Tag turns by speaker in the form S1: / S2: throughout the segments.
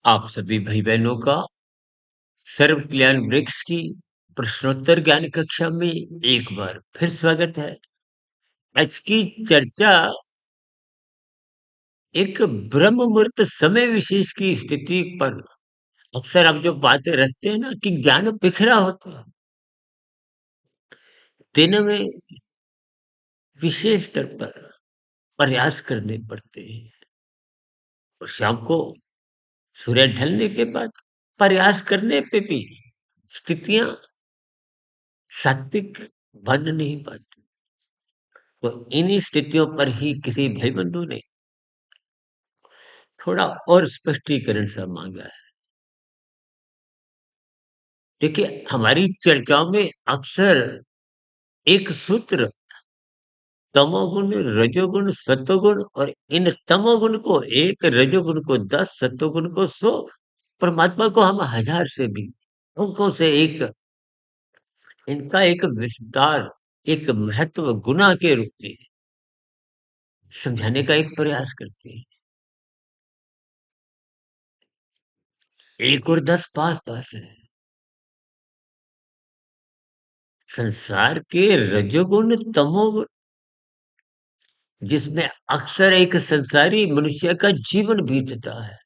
S1: आप सभी भाई बहनों का सर्व कल्याण वृक्ष की प्रश्नोत्तर ज्ञान कक्षा में एक बार फिर स्वागत है। आज की चर्चा एक ब्रह्म मुहूर्त समय विशेष की स्थिति पर। अक्सर हम जो बातें रखते हैं ना कि ज्ञान बिखरा होता है, दिन में विशेष स्तर पर प्रयास करने पड़ते हैं और शाम को सूर्य ढलने के बाद प्रयास करने पे भी स्थितियां सात्विक बन नहीं पाती। तो इन्हीं स्थितियों पर ही किसी भाई बंधु ने थोड़ा और स्पष्टीकरण सा मांगा है। देखिए, हमारी चर्चाओं में अक्सर एक सूत्र तमोगुण, रजोगुण, सतोगुण और इन तमोगुण को 1, रजोगुण को 10, सतोगुण को 100, परमात्मा को हम 1000 से भी अंकों से एक इनका एक विस्तार, एक महत्व गुना के रूप में समझाने का एक प्रयास करते हैं। 1 और 10 पास-पास है। संसार के रजोगुण, तमोगुण जिसमें अक्सर एक संसारी मनुष्य का जीवन बीतता है,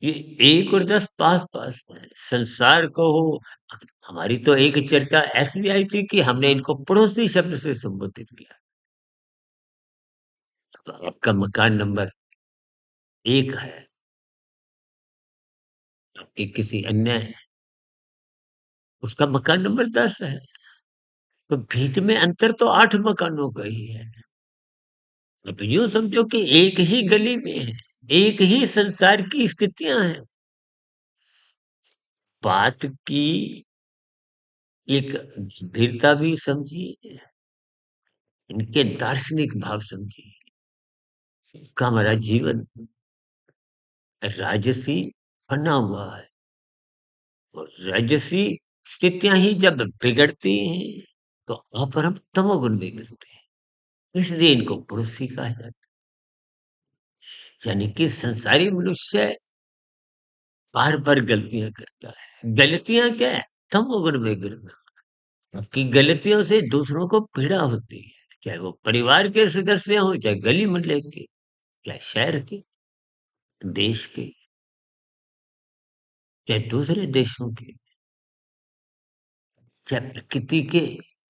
S1: ये 1 और 10 पास-पास है। संसार को हो, हमारी तो एक चर्चा ऐसी आई थी कि हमने इनको पड़ोसी शब्द से संबोधित किया। तो आपका मकान नंबर 1 है, आपके किसी अन्य उसका मकान नंबर 10 है, तो बीच में अंतर तो 8 मकानों का ही है। अब यूँ समझो कि एक ही गली में है, एक ही संसार की स्थितियाँ हैं। बात की एक गंभीरता भी समझिए, इनके दार्शनिक भाव समझिए का हमारा जीवन राजसी बना हुआ है और राजसी स्थितियां ही जब बिगड़ती हैं तो अपरम तमोगुण बिगड़ते हैं, इसलिए इनको पड़ोसी कहा जाता है। यानी कि संसारी मनुष्य बार बार गलतियां करता है। गलतियां क्या है? तमोगुण में गिरना, कि गलतियों से दूसरों को पीड़ा होती है, चाहे वो परिवार के सदस्य हो, चाहे गली मोहल्ले के, चाहे शहर के, देश के, चाहे दूसरे देशों के, चाहे प्रकृति के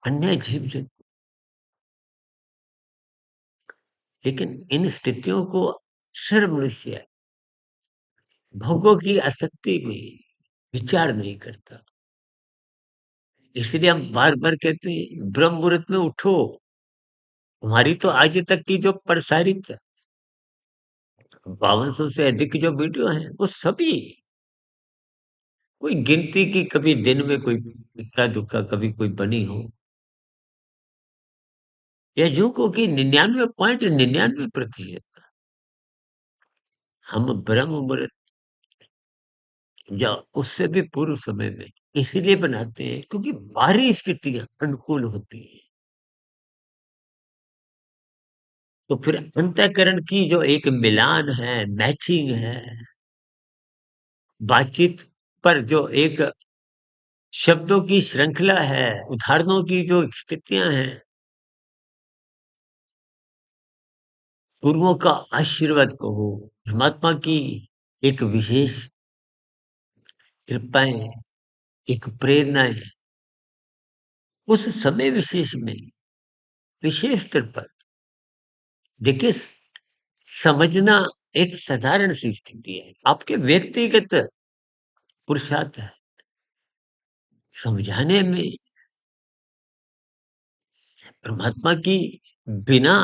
S1: अन्य जीव जंतु। लेकिन इन स्थितियों को अक्सर मनुष्य भोगों की आसक्ति में विचार नहीं करता। इसलिए हम बार बार कहते हैं ब्रह्म मुहूर्त में उठो। हमारी तो आज तक की जो प्रसारित 5200 से अधिक जो वीडियो हैं वो सभी कोई गिनती की कभी दिन में कोई इक्का दुक्का कभी कोई बनी हो, या यूं को कि 99.99% हम ब्रह्म मुहूर्त या उससे भी पूर्व समय में इसीलिए बनाते हैं क्योंकि बाहरी स्थितियां अनुकूल होती हैं। तो फिर अंतःकरण की जो एक मिलान है, मैचिंग है, बातचीत पर जो एक शब्दों की श्रृंखला है, उदाहरणों की जो स्थितियां हैं, गुरुओं का आशीर्वाद कहो, परमात्मा की एक विशेष कृपाएं, एक प्रेरणाएं, उस समय विशेष में विशेष स्तर पर देखिए समझना एक साधारण सी स्थिति है, आपके व्यक्तिगत पुरुषार्थ है, समझाने में परमात्मा की बिना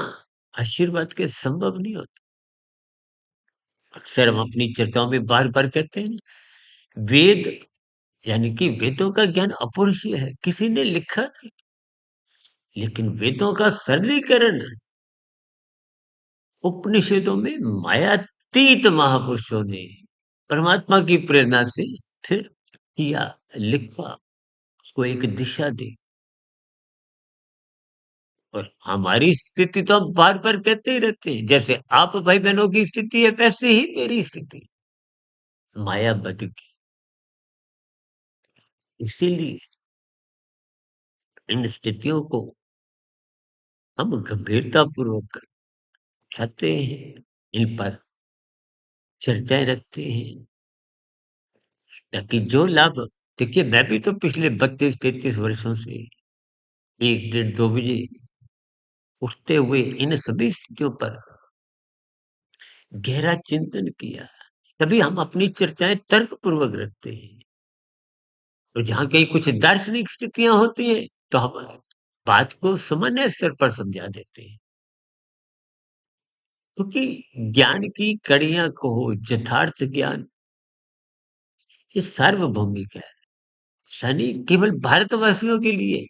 S1: आशीर्वाद के संभव नहीं होता। अक्सर हम अपनी चर्चाओं में बार-बार कहते हैं ना, वेद यानी कि वेदों का ज्ञान अपरिसीय है, किसी ने लिखा नहीं, लेकिन वेदों का सरलीकरण उपनिषदों में मायातीत महापुरुषों ने परमात्मा की प्रेरणा से फिर किया, लिखा, उसको एक दिशा दी। और हमारी स्थिति तो हम बार-बार कहते ही रहते हैं, जैसे आप भाई-बहनों की स्थिति है, वैसे ही मेरी स्थिति। माया बद की। इसीलिए इन स्थितियों को हम गंभीरतापूर्वक उठाते हैं, इन पर चर्चाएँ रखते हैं, ताकि जो लाभ देखिए मैं भी तो पिछले 32-33 वर्षों से 1 डेढ़ 2 बजे उठते हुए इन सभी स्थितियों पर गहरा चिंतन किया। तभी हम अपनी चर्चाएँ तर्कपूर्वक रखते हैं। और जहाँ कहीं कुछ दार्शनिक स्थितियाँ होती हैं, तो हम बात को सामान्य स्तर पर समझा देते हैं। क्योंकि ज्ञान की कड़ियाँ कहो, यथार्थ ज्ञान, ये सार्वभौमिक है। ऐसा नहीं केवल भारतवासियों के लिए।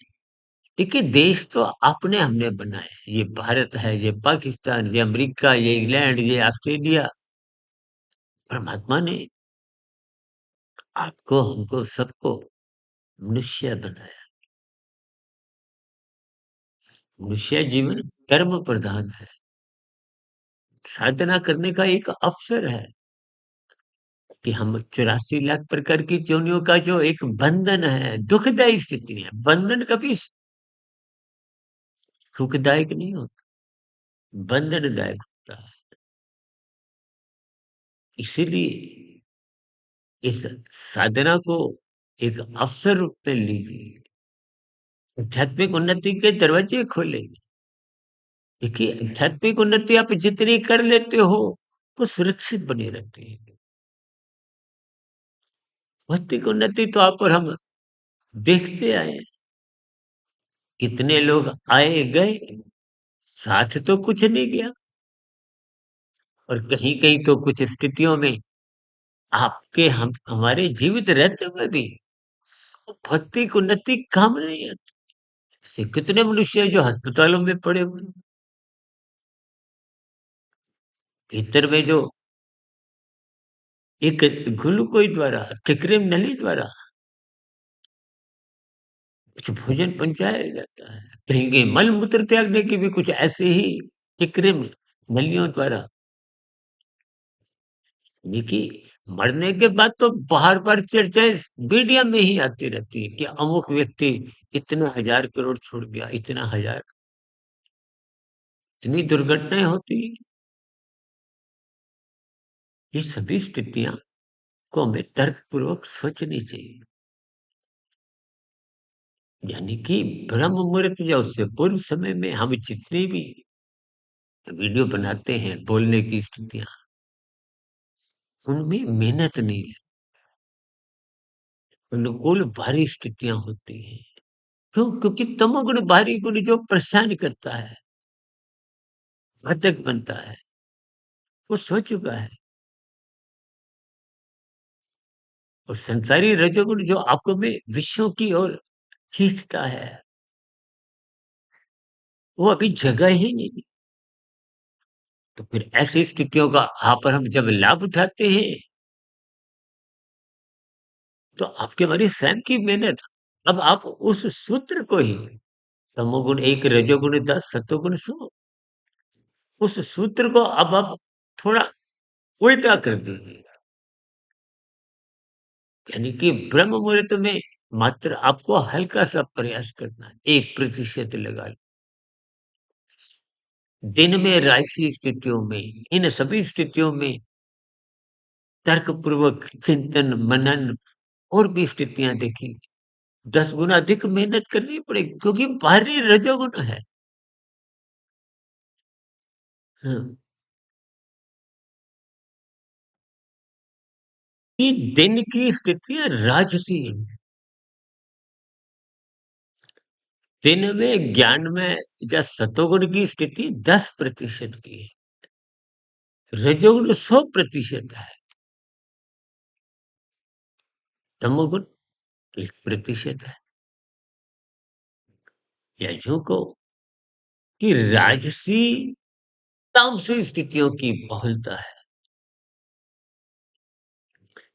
S1: देखिए देश तो आपने हमने बनाए। ये भारत है, ये पाकिस्तान, ये अमेरिका, ये इंग्लैंड, ये ऑस्ट्रेलिया। परमात्मा ने आपको, हमको, सबको मनुष्य बनाया। मनुष्य जीवन कर्म प्रधान है। साधना करने का एक अवसर है कि हम 84 लाख प्रकार की योनियों का जो एक बंधन है, दुखदायी स्थिति है। बंधन कभी सुखदायक नहीं होता, बंधनदायक होता है। इसीलिए इस साधना को एक अवसर रूप में लीजिए। आध्यात्मिक उन्नति के दरवाजे खोले। देखिए आध्यात्मिक उन्नति आप जितनी कर लेते हो, वो सुरक्षित बनी रहती है। भौतिक उन्नति तो आप और हम देखते आए हैं। कितने लोग आए गए, साथ तो कुछ नहीं गया। और कहीं-कहीं तो कुछ स्थितियों में आपके हम हमारे जीवित रहते हुए भी वो भौतिक उन्नति काम नहीं आती। ऐसे कितने मनुष्य हैं जो अस्पतालों में पड़े हुए हैं। भीतर में जो एक ग्लूकोज द्वारा, कृत्रिम नली द्वारा कुछ भोजन पहुँचाया जाता है। कहीं-कहीं मल-मूत्र त्यागने की भी कुछ ऐसे ही कृत्रिम नलियों द्वारा देखिए, मरने के बाद तो बार-बार चर्चाएँ मीडिया में ही आती रहती है कि अमुक व्यक्ति इतने हज़ार करोड़ छोड़ गया, इतना हज़ार इतनी दुर्घटनाएँ होती हैं। ये सभी स्थितियाँ को हमें तर्कपूर्वक सोचनी चाहिए। यानी कि ब्रह्म मुहूर्त या उससे पूर्व समय में हम जितनी भी वीडियो बनाते हैं, बोलने की स्थितियाँ, उनमें मेहनत नहीं है। अनुकूल भारी स्थितियाँ होती हैं। क्यों? क्योंकि तमोगुण भारी गुण जो परेशान करता है, घातक बनता है, वो सो चुका है। और संसारी रजोगुण जो आपको में विषयों की ओर खींचता है, वो अभी जगा ही नहीं। तो फिर ऐसी स्थितियों का आप और हम जब लाभ उठाते हैं, तो आपके हमारी स्वयं की मेहनत अब आप उस सूत्र को ही तमोगुण 1 रजोगुण 10 सतोगुण 100 उस सूत्र को अब आप थोड़ा उल्टा कर दीजिए। यानी कि ब्रह्म मुहूर्त में मात्र आपको हल्का-सा प्रयास करना है, 1% लगा लो। दिन में राशि स्थितियों में, इन सभी स्थितियों में तर्कपूर्वक चिंतन, मनन और भी स्थितियाँ देखी, 10 गुना अधिक मेहनत करनी पड़ेगी क्योंकि बाहरी रजोगुण है। हाँ, कि दिन की स्थितियाँ राजसी हैं। दिन में ज्ञान में या सतोगुण की स्थिति 10% की है, रजोगुण 100% है, तमोगुण 1% है। या यूँ कहो कि राजसी तामसी स्थितियों की बहुलता है,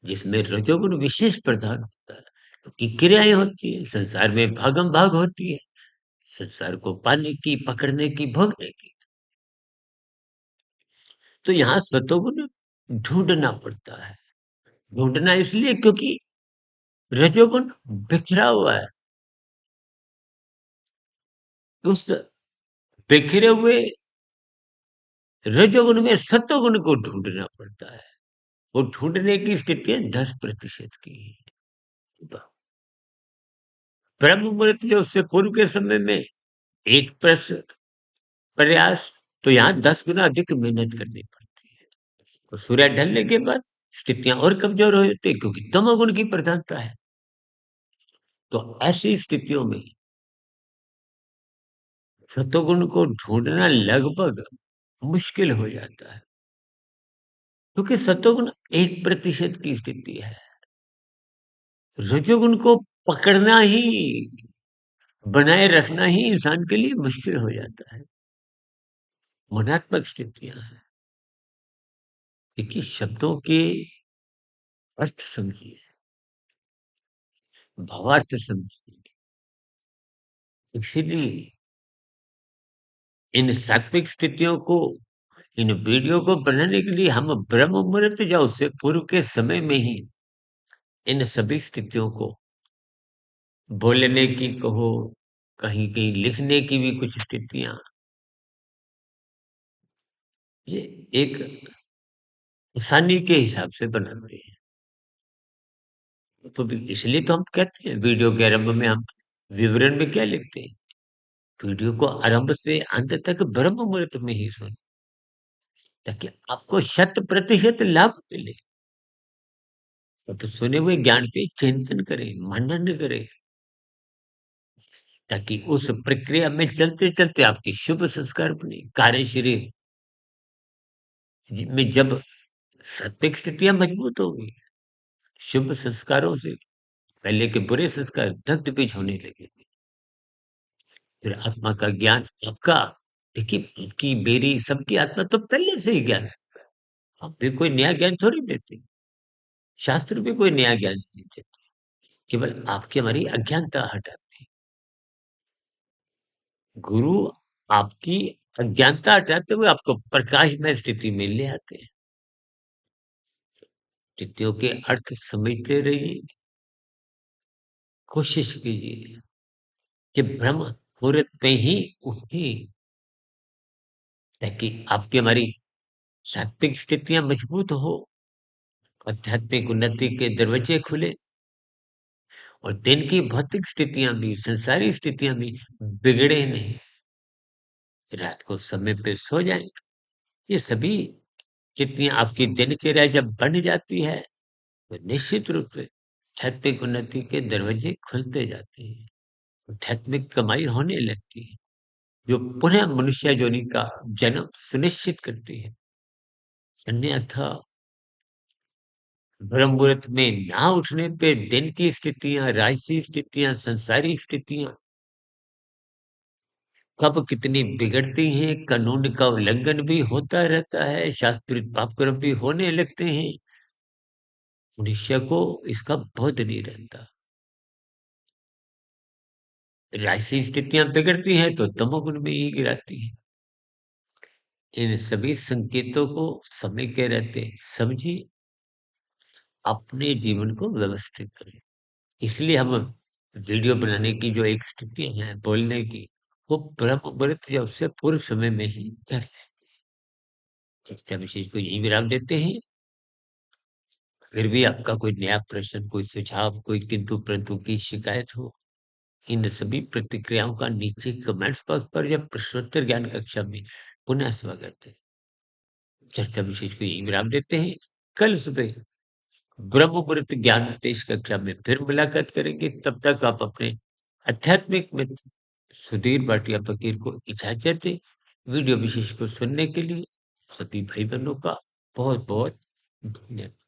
S1: जिसमें रजोगुण विशेष प्रधान होता है। क्योंकि क्रियाएँ होती हैं, संसार में भागम-भाग होती है, संसार को पाने की, पकड़ने की, भोगने की। तो यहाँ सतोगुण ढूँढना पड़ता है। ढूँढना इसलिए क्योंकि रजोगुण बिखरा हुआ है। उस बिखरे हुए रजोगुण में सतोगुण को ढूँढना पड़ता है। वो ढूँढने की स्थितियाँ 10% की हैं। ब ब्रह्म मुहूर्त जो उससे पूर्व के समय में 1% प्रयास, तो यहाँ 10 गुना अधिक मेहनत करनी पड़ती है। और सूर्य ढलने के बाद स्थितियाँ और कमज़ोर हो जाती हैं क्योंकि तमोगुण की प्रधानता है। तो ऐसी स्थितियों में सतोगुण को ढूँढना लगभग मुश्किल हो जाता है, क्योंकि सतोगुण 1% की स्थिति है। रजोगुण को पकड़ना ही, बनाए रखना ही इंसान के लिए मुश्किल हो जाता है। मनात्मक स्थितियाँ हैं। देखिए, शब्दों के अर्थ समझिए, भावार्थ समझिए। इसीलिए इन सात्विक स्थितियों को, इन वीडियो को बनाने के लिए हम ब्रह्म मुहूर्त या उससे पूर्व के समय में ही इन सभी स्थितियों को, बोलने की कहो, कहीं-कहीं लिखने की भी कुछ स्थितियाँ, ये एक आसानी के हिसाब से बनाते हैं। तो भी इसलिए तो हम कहते हैं वीडियो के आरंभ में हम विवरण में क्या लिखते हैं? वीडियो को आरंभ से अंत तक ब्रह्म मुहूर्त में ही सुनें, ताकि आपको 100% लाभ मिले। तो सुने हुए ज्ञान पे चिंतन करें, मनन करें, ताकि उस प्रक्रिया में चलते-चलते आपके शुभ संस्कार बने। कार्य शरीर में जब सात्विक स्थितियाँ मजबूत होंगी, शुभ संस्कारों से पहले के बुरे संस्कार दग्ध-बीज होने लगेंगे। फिर आत्मा का ज्ञान आपका, देखिए, आपकी, मेरी, सबकी आत्मा तो पहले से ही ज्ञान है। हम भी कोई नया ज्ञान थोड़ी देते। शास्त्र भी कोई नया ज्ञान नहीं देते। केवल आपकी, हमारी अज्ञानता हटाते हैं। गुरु आपकी अज्ञानता हटाते हुए आपको प्रकाशमय स्थिति में ले आते हैं। स्थितियों के अर्थ समझते रहिए, कोशिश कीजिए कि ब्रह्म मुहूर्त में ही उठें, ताकि आपकी, हमारी सात्विक स्थितियाँ मजबूत हो, आध्यात्मिक उन्नति के दरवाजे खुले और दिन की भौतिक स्थितियाँ भी, संसारी स्थितियाँ भी बिगड़े नहीं। रात को समय पे सो जाएँ। ये सभी जितनी आपकी दिनचर्या जब बन जाती है, तो निश्चित रूप से आध्यात्मिक उन्नति के दरवाजे खुलते जाते हैं। आध्यात्मिक कमाई होने लगती है, जो पुनः मनुष्य योनि का जन्म सुनिश्चित करती है। अन्यथा ब्रह्म मुहूर्त में ना उठने पे दिन की स्थितियाँ, राजसी स्थितियाँ, संसारी स्थितियाँ कब कितनी बिगड़ती हैं, कानून का उल्लंघन भी होता रहता है, शास्त्रोक्त पाप कर्म भी होने लगते हैं। मनुष्य को इसका बोध नहीं रहता। राजसी स्थितियाँ बिगड़ती हैं तो तमोगुण में ही गिराती हैं। इन सभी संकेतों को समय के रहते समझिए, अपने जीवन को व्यवस्थित करें। इसलिए हम वीडियो बनाने की जो एक स्थिति है बोलने की, वो ब्रह्म मुहूर्त या उससे पूर्व समय में ही कर लें। चर्चा विशेष को यहीं विराम देते हैं। फिर भी आपका कोई नया प्रश्न, कोई सुझाव, कोई किंतु-परंतु की शिकायत हो, इन सभी प्रतिक्रियाओं का नीचे कमेंट्स बॉक्स पर या प्रश्नोत्तर ज्ञान कक्षा में पुनः स्वागत है। चर्चा विशेष को यहीं विराम देते हैं। कल सुबह ब्रह्म मुहूर्त ज्ञान उपदेश कक्षा में फिर मुलाकात करेंगे। तब तक आप अपने आध्यात्मिक मित्र सुधीर भाटिया फकीर को इजाज़त दें। वीडियो विशेष को सुनने के लिए सभी भाई-बहनों का बहुत-बहुत धन्यवाद।